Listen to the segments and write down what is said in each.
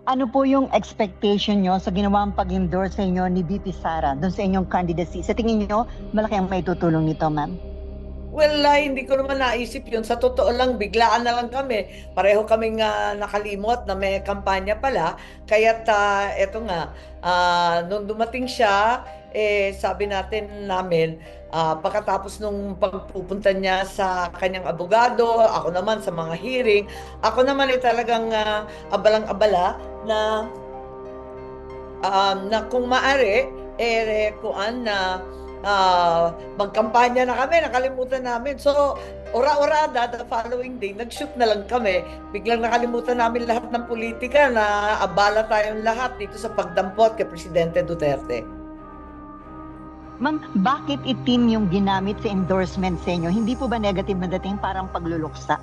Ano po yung expectation nyo sa ginawang pag-endorse sa inyo ni VP Sara doon sa inyong candidacy? Sa tingin nyo, malaki ang may tutulong nito, ma'am? Well, hindi ko naman naisip yun. Sa totoo lang, biglaan na lang kami. Pareho kaming nakalimot na may kampanya pala. Kaya't eto nga, nung dumating siya, sabi namin, pagkatapos nung pagpupunta niya sa kanyang abogado, ako naman sa mga hearing, ako naman talagang abalang-abala na kung maari, kuan na magkampanya na kami, nakalimutan namin. So, ora-orada, the following day, nag-shoot na lang kami. Biglang nakalimutan namin lahat ng politika na abala tayong lahat dito sa pagdampot kay Presidente Duterte. Ma'am, bakit itim yung ginamit sa endorsement sa inyo? Hindi po ba negative na dating parang pagluluksa?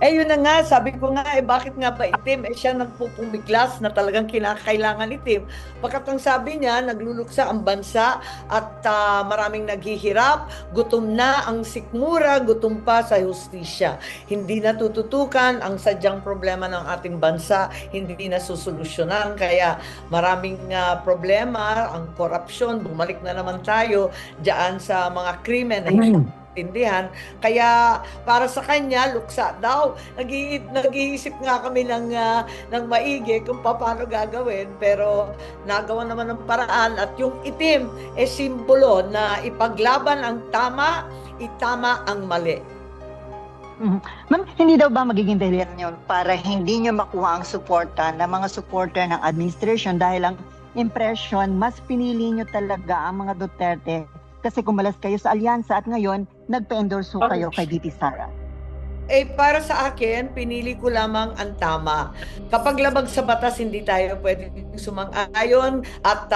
Yun na nga, sabi ko nga, bakit nga ba itim? Siya nagpupumiglas na talagang kinakailangan itim. Pagkat ang sabi niya, nagluluksa ang bansa at maraming naghihirap, gutom na ang sikmura, gutom pa sa hustisya. Hindi natututukan ang sadyang problema ng ating bansa, hindi nasusolusyonan. Kaya maraming problema, ang korupsyon, bumalik na naman tayo diyan sa mga krimen na hindi intindihan. Kaya para sa kanya, luksa daw. Nag-iisip nga kami ng maigi kung paano gagawin. Pero nagawa naman ng paraan. At yung itim, simbolo na ipaglaban ang tama, itama ang mali. Ma'am, hindi daw ba magiging dahilan yun para hindi nyo makuha ang suporta ng mga supporter ng administration dahil ang impression, mas pinili nyo talaga ang mga Duterte kasi kumalas kayo sa alyansa at ngayon, nagpa-endorse kayo kay VP Sara. Para sa akin, pinili ko lamang ang tama. Kapag labag sa batas, hindi tayo pwedeng sumang-ayon at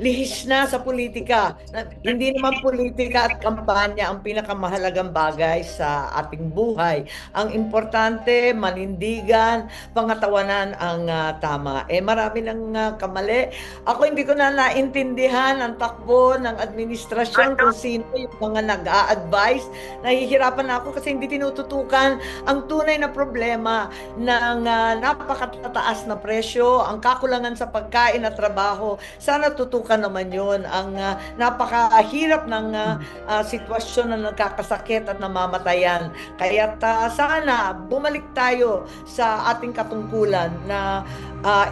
lihis na sa politika. Hindi naman politika at kampanya ang pinakamahalagang bagay sa ating buhay. Ang importante, manindigan, pangatawanan ang tama. Marami ng kamali. Ako hindi ko na naintindihan ang takbo ng administrasyon kung sino yung mga nag-a-advise. Nahihirapan ako kasi hindi tinututukan ang tunay na problema ng napakatataas na presyo, ang kakulangan sa pagkain at trabaho. Sana tutukan naman yun ang napakahirap ng sitwasyon na nagkakasakit at namamatayan. Kaya sana bumalik tayo sa ating katungkulan na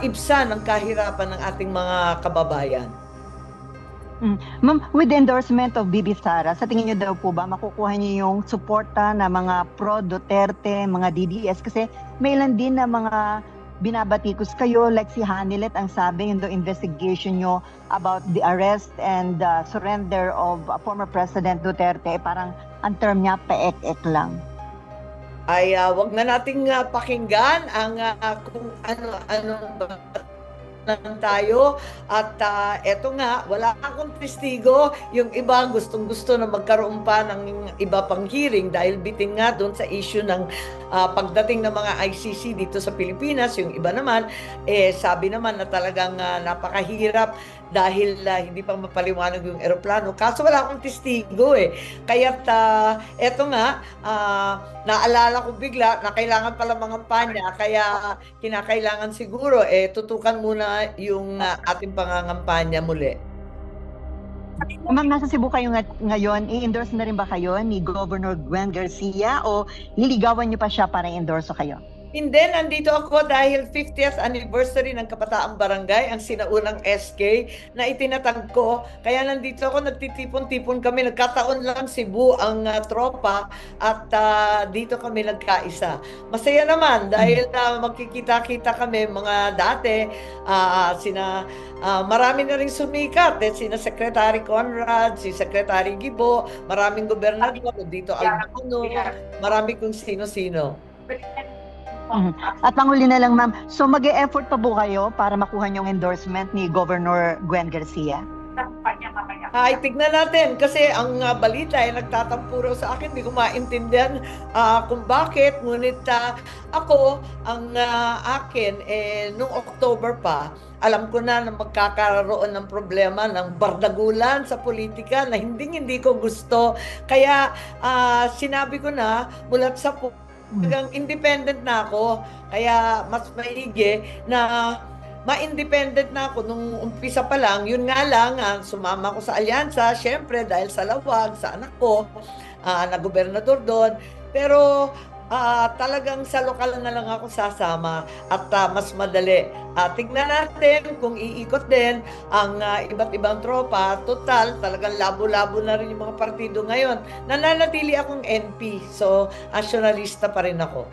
ibsan ang kahirapan ng ating mga kababayan. Ma'am, with the endorsement of VP Sara, sa tingin niyo daw po ba makukuha niyo yung suporta ng mga pro-Duterte, mga DDS? Kasi may ilan din na mga binabatikos kayo, like si Hanilet, ang sabi in the investigation nyo about the arrest and surrender of former President Duterte, parang ang term niya, paek-ek lang. Wag na nating pakinggan ang kung ano lang tayo at eto nga, wala akong testigo. Yung iba gustong-gusto na magkaroon pa ng iba pang hearing dahil bitin nga doon sa issue ng pagdating ng mga ICC dito sa Pilipinas. Yung iba naman, sabi naman na talagang napakahirap dahil hindi pa mapaliwanag yung eroplano. Kaso wala akong testigo Kaya't eto nga, naalala ko bigla na kailangan pala mangampanya, kaya kinakailangan siguro tutukan muna yung ating pangangampanya muli. Ma'am, nasa Cebu kayo ngayon, i-endorse na rin ba kayo ni Governor Gwen Garcia o niligawan niyo pa siya para i-endorse kayo? Hindi, nandito ako dahil 50th anniversary ng Kapataang Barangay, ang sinaunang SK na itinatag ko. Kaya nandito ako, nagtitipon-tipon kami. Nagkataon lang Cebu ang tropa at dito kami nagkaisa. Masaya naman dahil magkikita-kita kami mga dati. Marami na rin sumikat. Sina Secretary Conrad, si Secretary Gibo, maraming gobernador, dito Albano, marami kung sino-sino. At panghuli na lang, ma'am, so mag-e-effort pa po kayo para makuha yung endorsement ni Governor Gwen Garcia? Tignan natin kasi ang balita ay nagtatampuro sa akin, hindi ko maintindihan kung bakit, ngunit ako, ang akin, noong October pa, alam ko na magkakaroon ng problema ng bardagulan sa politika na hindi ko gusto. Kaya sinabi ko na mulat sa talagang independent na ako. Kaya mas maigi na ma-independent na ako nung umpisa pa lang. Yun nga lang, sumama ko sa alyansa, syempre dahil sa lawag, sa anak ko, na gobernador doon. Pero talagang sa lokal na lang ako sasama at mas madali. Tignan natin kung iikot din ang iba't ibang tropa. Total, talagang labo-labo na rin yung mga partido ngayon. Nananatili akong NP, so nasyonalista pa rin ako.